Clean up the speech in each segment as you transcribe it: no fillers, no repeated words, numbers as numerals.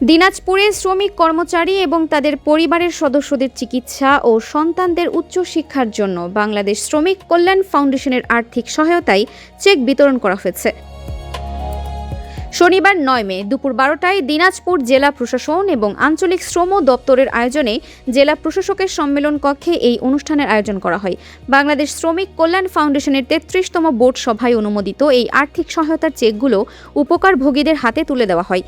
দিনাজপুরে শ্রমিক কর্মচারী এবং তাদের পরিবারের সদস্যদের চিকিৎসা ও সন্তানদের উচ্চশিক্ষার জন্য বাংলাদেশ শ্রমিক কল্যাণ ফাউন্ডেশনের আর্থিক সহায়তায় চেক বিতরণ করা হয়েছে। শনিবার ৯ মে দুপুর ১২টায় দিনাজপুর জেলা প্রশাসন এবং আঞ্চলিক শ্রম দপ্তরের আয়োজনে জেলা প্রশাসকের সম্মেলন কক্ষে এই অনুষ্ঠানের আয়োজন করা হয়। বাংলাদেশ শ্রমিক কল্যাণ ফাউন্ডেশনের ৩৩তম বোর্ড সভায় অনুমোদিত এই আর্থিক সহায়তার চেকগুলো উপকারভোগীদের হাতে তুলে দেওয়া হয়।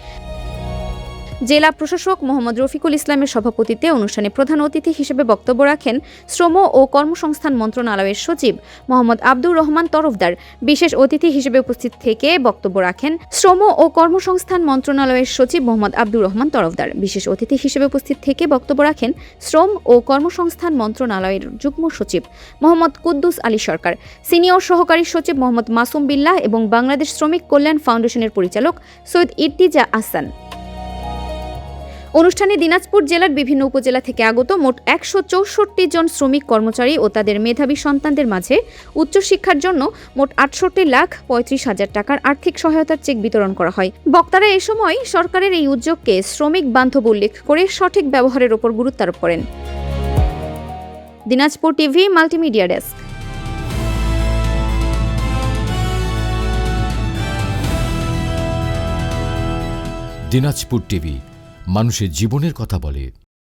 জেলা প্রশাসক মোহাম্মদ রফিকুল ইসলামের সভাপতিত্বে অনুষ্ঠানে প্রধান অতিথি হিসেবে বক্তব্য রাখেন শ্রম ও কর্মসংস্থান মন্ত্রণালয়ের সচিব মোহাম্মদ আব্দুর রহমান তরফদার। বিশেষ অতিথি হিসেবে উপস্থিত থেকে বক্তব্য রাখেন শ্রম ও কর্মসংস্থান মন্ত্রণালয়ের সচিব মোহাম্মদ আব্দুর রহমান তরফদার। বিশেষ অতিথি হিসেবে উপস্থিত থেকে বক্তব্য রাখেন শ্রম ও কর্মসংস্থান মন্ত্রণালয়ের যুগ্ম সচিব মোহাম্মদ কুদ্দুস আলী সরকার, সিনিয়র সহকারী সচিব মোহাম্মদ মাসুম বিল্লাহ এবং বাংলাদেশ শ্রমিক কল্যাণ ফাউন্ডেশনের পরিচালক সৈয়দ ইর্তিজা আহসান। অনুষ্ঠানে দিনাজপুর জেলার বিভিন্ন উপজেলা থেকে আগত মোট ১৬৪ জন শ্রমিক কর্মচারী ও তাদের মেধাবী সন্তানদের মাঝে উচ্চশিক্ষার জন্য মোট ৬৮,৩৫,০০০ টাকার আর্থিক সহায়তার চেক বিতরণ করা হয়। বক্তারা এ সময় সরকারের এই উদ্যোগকে শ্রমিক বান্ধব উল্লেখ করে সঠিক ব্যবহারের ওপর গুরুত্ব আরোপ করেন। Dinajpur TV multimedia desk. Dinajpur TV মানুষের জীবনের কথা বলে।